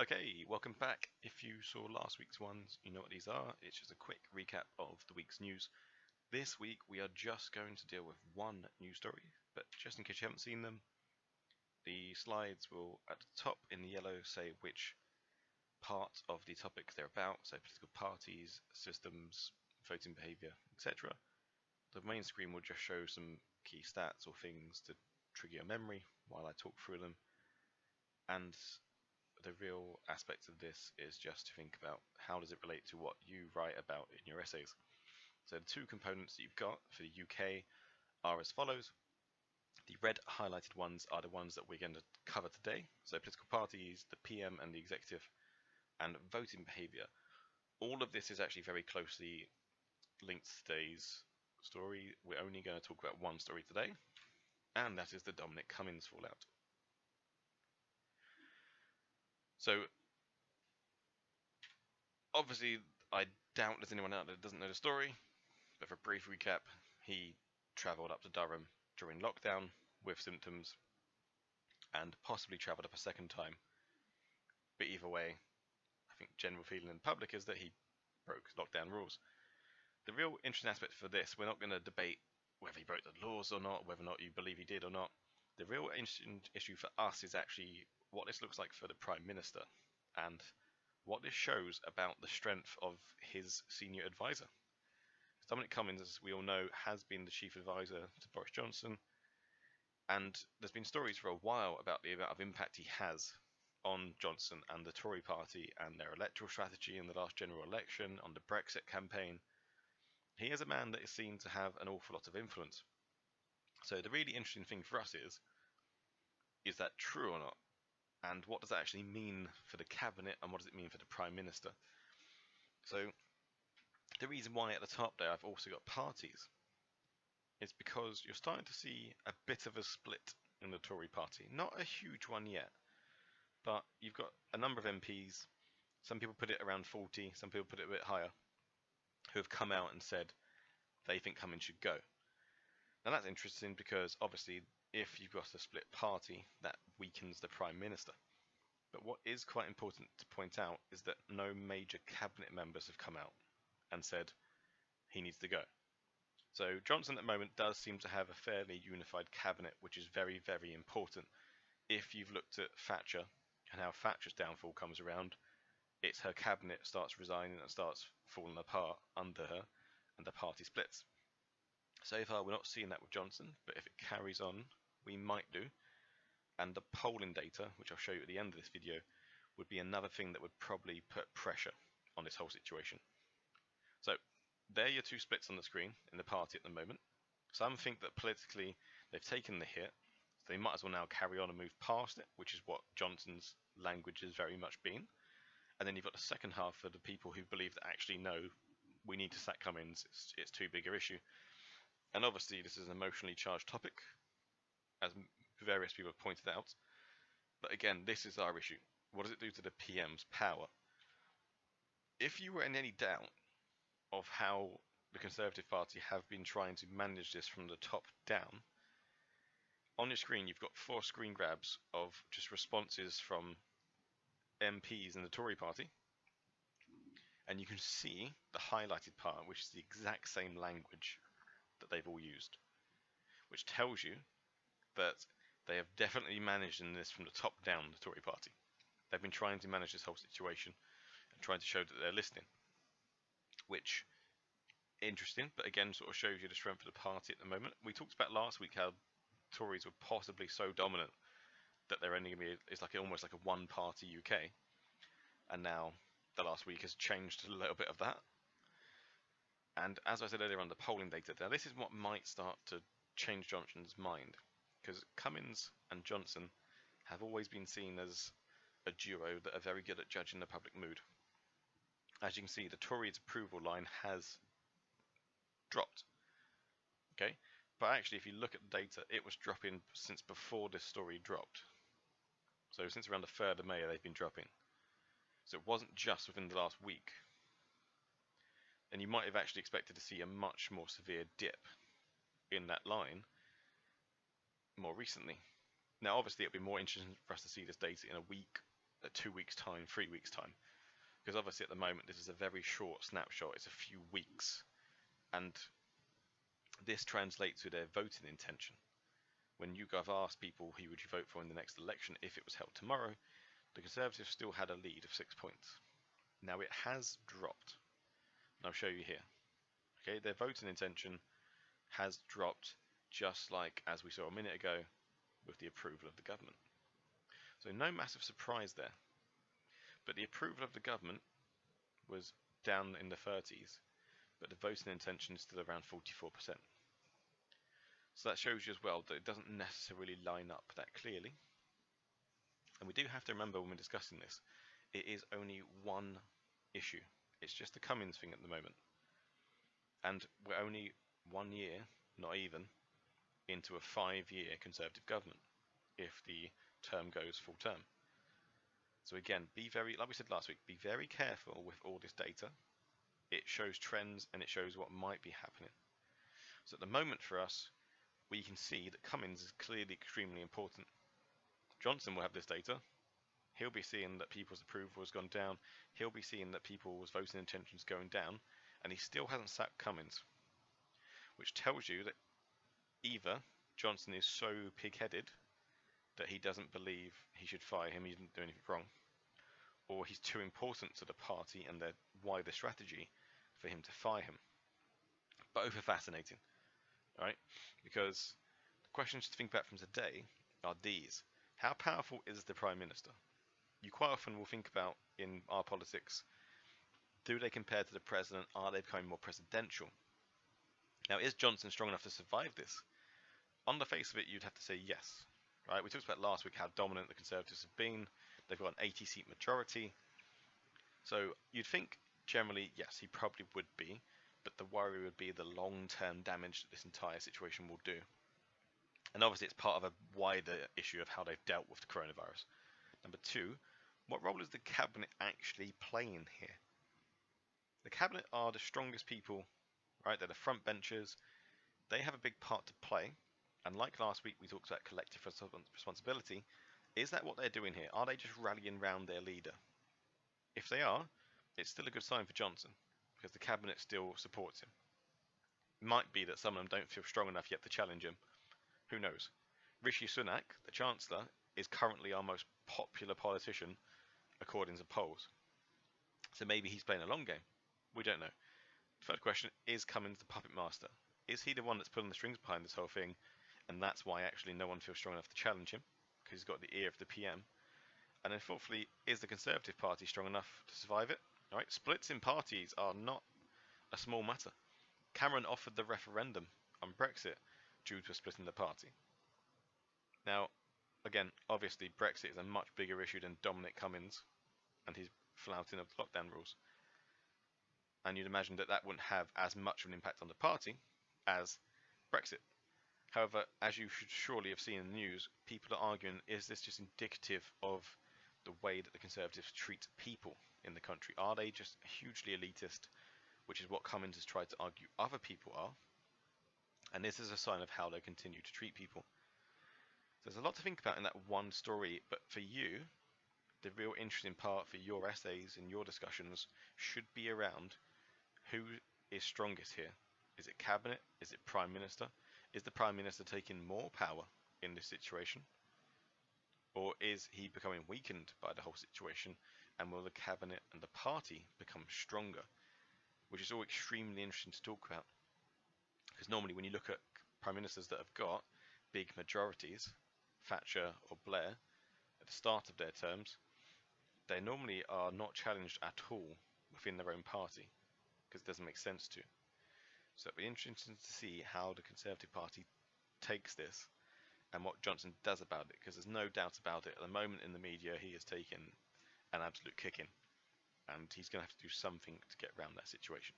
Okay, welcome back. If you saw last week's ones, you know what these are. It's just a quick recap of the week's news. This week we are just going to deal with one news story, but just in case you haven't seen them, the slides will at the top in the yellow say which part of the topic they're about, so political parties, systems, voting behaviour, etc. The main screen will just show some key stats or things to trigger your memory while I talk through them, and the real aspect of this is just to think about how does it relate to what you write about in your essays. So the two components that you've got for the UK are as follows. The red highlighted ones are the ones that we're going to cover today. So political parties, the PM and the executive, and voting behaviour. All of this is actually very closely linked to today's story. We're only going to talk about one story today, and that is the Dominic Cumming fallout. So obviously, I doubt there's anyone out there that doesn't know the story, but for a brief recap, he travelled up to Durham during lockdown with symptoms and possibly travelled up a second time. But either way, I think general feeling in the public is that he broke lockdown rules. The real interesting aspect for this, we're not going to debate whether he broke the laws or not, whether or not you believe he did or not. The real interesting issue for us is actually what this looks like for the Prime Minister and what this shows about the strength of his senior advisor. Dominic Cumming, as we all know, has been the chief advisor to Boris Johnson, and there's been stories for a while about the amount of impact he has on Johnson and the Tory party and their electoral strategy in the last general election, on the Brexit campaign. He is a man that is seen to have an awful lot of influence. So the really interesting thing for us is that true or not? And what does that actually mean for the cabinet, and what does it mean for the Prime Minister? So the reason why at the top there I've also got parties is because you're starting to see a bit of a split in the Tory party. Not a huge one yet, but you've got a number of MPs, some people put it around 40, some people put it a bit higher, who have come out and said they think Cumming should go. Now that's interesting because obviously if you've got a split party, that weakens the Prime Minister. But what is quite important to point out is that no major cabinet members have come out and said he needs to go. So Johnson at the moment does seem to have a fairly unified cabinet, which is very, very important. If you've looked at Thatcher and how Thatcher's downfall comes around, it's her cabinet starts resigning and starts falling apart under her, and the party splits. So far, we're not seeing that with Johnson, but if it carries on, we might do. And the polling data, which I'll show you at the end of this video, would be another thing that would probably put pressure on this whole situation. So there are your two splits on the screen in the party at the moment. Some think that politically they've taken the hit, so they might as well now carry on and move past it, which is what Johnson's language has very much been. And then you've got the second half of the people who believe that actually no, we need to sack Cummings, it's too big an issue. And obviously this is an emotionally charged topic, as various people have pointed out. But again, this is our issue. What does it do to the PM's power? If you were in any doubt of how the Conservative Party have been trying to manage this from the top down, on your screen you've got 4 screen grabs of just responses from MPs in the Tory party, and you can see the highlighted part, which is the exact same language that they've all used, which tells you that they have definitely managed in this from the top down, the Tory party. They've been trying to manage this whole situation and trying to show that they're listening, which interesting, but again sort of shows you the strength of the party at the moment. We talked about last week how Tories were possibly so dominant that they're only going to be, it's like almost like a one-party UK, and now the last week has changed a little bit of that. And as I said earlier on the polling data, now this is what might start to change Johnson's mind, because Cummings and Johnson have always been seen as a duo that are very good at judging the public mood. As you can see, the Tories' approval line has dropped. Okay, but actually if you look at the data, it was dropping since before this story dropped. So since around the 3rd of May they've been dropping. So it wasn't just within the last week. And you might have actually expected to see a much more severe dip in that line more recently. Now obviously it'll be more interesting for us to see this data in a week 2 weeks' time, 3 weeks' time. Because obviously at the moment this is a very short snapshot, it's a few weeks. And this translates to their voting intention. When you have asked people who would you vote for in the next election if it was held tomorrow, the Conservatives still had a lead of 6 points. Now it has dropped. And I'll show you here. Okay, their voting intention has dropped, just like as we saw a minute ago with the approval of the government. So no massive surprise there. But the approval of the government was down in the 30s, but the voting intention is still around 44%. So that shows you as well that it doesn't necessarily line up that clearly. And we do have to remember when we're discussing this, it is only one issue. It's just the Cummings thing at the moment. And we're only 1 year, not even, into a 5-year Conservative government, if the term goes full term. So again, be very, like we said last week, be very careful with all this data. It shows trends and it shows what might be happening. So at the moment for us, we can see that Cummings is clearly extremely important. Johnson will have this data. He'll be seeing that people's approval has gone down. He'll be seeing that people's voting intentions going down, and he still hasn't sacked Cummings, which tells you that either Johnson is so pig-headed that he doesn't believe he should fire him, he didn't do anything wrong, or he's too important to the party and their wider strategy for him to fire him. Both are fascinating, right? Because the questions to think about from today are these. How powerful is the Prime Minister? You quite often will think about, in our politics, do they compare to the President? Are they becoming more presidential? Now, is Johnson strong enough to survive this? On the face of it, you'd have to say yes. Right? We talked about last week how dominant the Conservatives have been. They've got an 80-seat majority. So you'd think, generally, yes, he probably would be. But the worry would be the long-term damage that this entire situation will do. And obviously, it's part of a wider issue of how they've dealt with the coronavirus. Number two, what role is the Cabinet actually playing here? The Cabinet are the strongest people, right? They're the front benchers. They have a big part to play. And like last week, we talked about collective responsibility. Is that what they're doing here? Are they just rallying around their leader? If they are, it's still a good sign for Johnson, because the Cabinet still supports him. It might be that some of them don't feel strong enough yet to challenge him. Who knows? Rishi Sunak, the Chancellor, is currently our most popular politician, according to polls. So maybe he's playing a long game. We don't know. Third question, is Cummings the puppet master? Is he the one that's pulling the strings behind this whole thing? And that's why actually no one feels strong enough to challenge him, because he's got the ear of the PM. And then fourthly, is the Conservative Party strong enough to survive it? All right, splits in parties are not a small matter. Cameron offered the referendum on Brexit due to a split in the party. Now, again, obviously Brexit is a much bigger issue than Dominic Cummings and his flouting of the lockdown rules. And you'd imagine that that wouldn't have as much of an impact on the party as Brexit. However, as you should surely have seen in the news, people are arguing, is this just indicative of the way that the Conservatives treat people in the country? Are they just hugely elitist, which is what Cummings has tried to argue other people are? And this is a sign of how they continue to treat people. So there's a lot to think about in that one story, but for you, the real interesting part for your essays and your discussions should be around who is strongest here. Is it Cabinet? Is it Prime Minister? Is the Prime Minister taking more power in this situation? Or is he becoming weakened by the whole situation? And will the Cabinet and the party become stronger? Which is all extremely interesting to talk about. Because normally when you look at Prime Ministers that have got big majorities, Thatcher or Blair, at the start of their terms, they normally are not challenged at all within their own party, because it doesn't make sense to. So it'll be interesting to see how the Conservative Party takes this and what Johnson does about it, because there's no doubt about it. At the moment in the media, he has taken an absolute kicking, and he's going to have to do something to get around that situation.